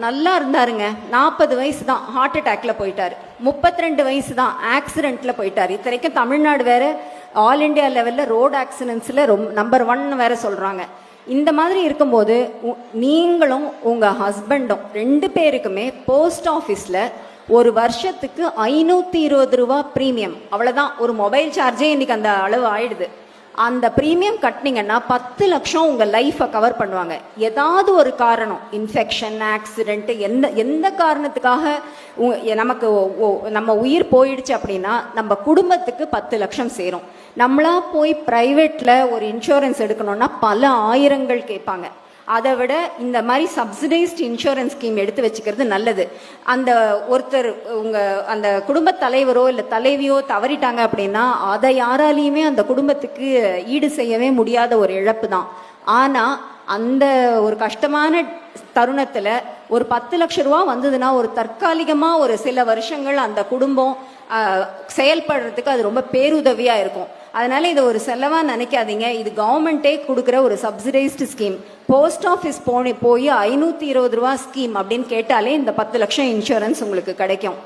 நல்லா இருந்தாருங்க. 40 வயசு தான், ஹார்ட் அட்டாக்ல போயிட்டாரு. 32 வயசு தான், ஆக்சிடென்ட்ல போயிட்டாரு. இத்தனைக்கும் தமிழ்நாடு வேற ஆல் இண்டியா லெவல்ல ரோடு ஆக்சிடென்ட்ஸ்ல நம்பர் 1 வேற சொல்றாங்க. இந்த மாதிரி இருக்கும்போது நீங்களும் உங்க ஹஸ்பண்டும் 2 பேருக்குமே போஸ்ட் ஆஃபீஸ்ல ஒரு வருஷத்துக்கு 520 ரூபா பிரீமியம், அவ்வளவுதான். ஒரு மொபைல் சார்ஜே இன்னைக்கு அந்த அளவு ஆயிடுது. அந்த பிரீமியம் கட்டினீங்கன்னா 10 லட்சம் உங்க லைஃபை கவர் பண்ணுவாங்க. ஏதாவது ஒரு காரணம், இன்ஃபெக்ஷன், ஆக்சிடென்ட், எந்த காரணத்துக்காக நமக்கு நம்ம உயிர் போயிடுச்சு அப்படின்னா நம்ம குடும்பத்துக்கு 10 லட்சம் சேரும். நம்மளா போய் பிரைவேட்ல ஒரு இன்சூரன்ஸ் எடுக்கணும்னா பல ஆயிரங்கள் கேட்பாங்க. அதை விட இந்த மாதிரி சப்சிடைஸ்ட் இன்சூரன்ஸ் ஸ்கீம் எடுத்து வச்சுக்கிறது நல்லது. அந்த ஒருத்தர் அந்த குடும்ப தலைவரோ இல்லை தலைவியோ தவறிட்டாங்க அப்படின்னா அதை யாராலையுமே அந்த குடும்பத்துக்கு ஈடு செய்யவே முடியாத ஒரு இழப்பு தான். ஆனா அந்த ஒரு கஷ்டமான தருணத்துல ஒரு 10 லட்சம் ரூபா வந்ததுன்னா ஒரு தற்காலிகமா ஒரு சில வருஷங்கள் அந்த குடும்பம் செயல்படுறதுக்கு அது ரொம்ப பேருதவியா இருக்கும். அதனால இதை ஒரு செலவா நினைக்காதீங்க. இது கவர்மெண்டே கொடுக்குற ஒரு சப்சிடைஸ்டு ஸ்கீம். போஸ்ட் ஆஃபீஸ் போய் 520 ரூபா ஸ்கீம் அப்படின்னு கேட்டாலே இந்த 10 லட்சம் இன்சூரன்ஸ் உங்களுக்கு கிடைக்கும்.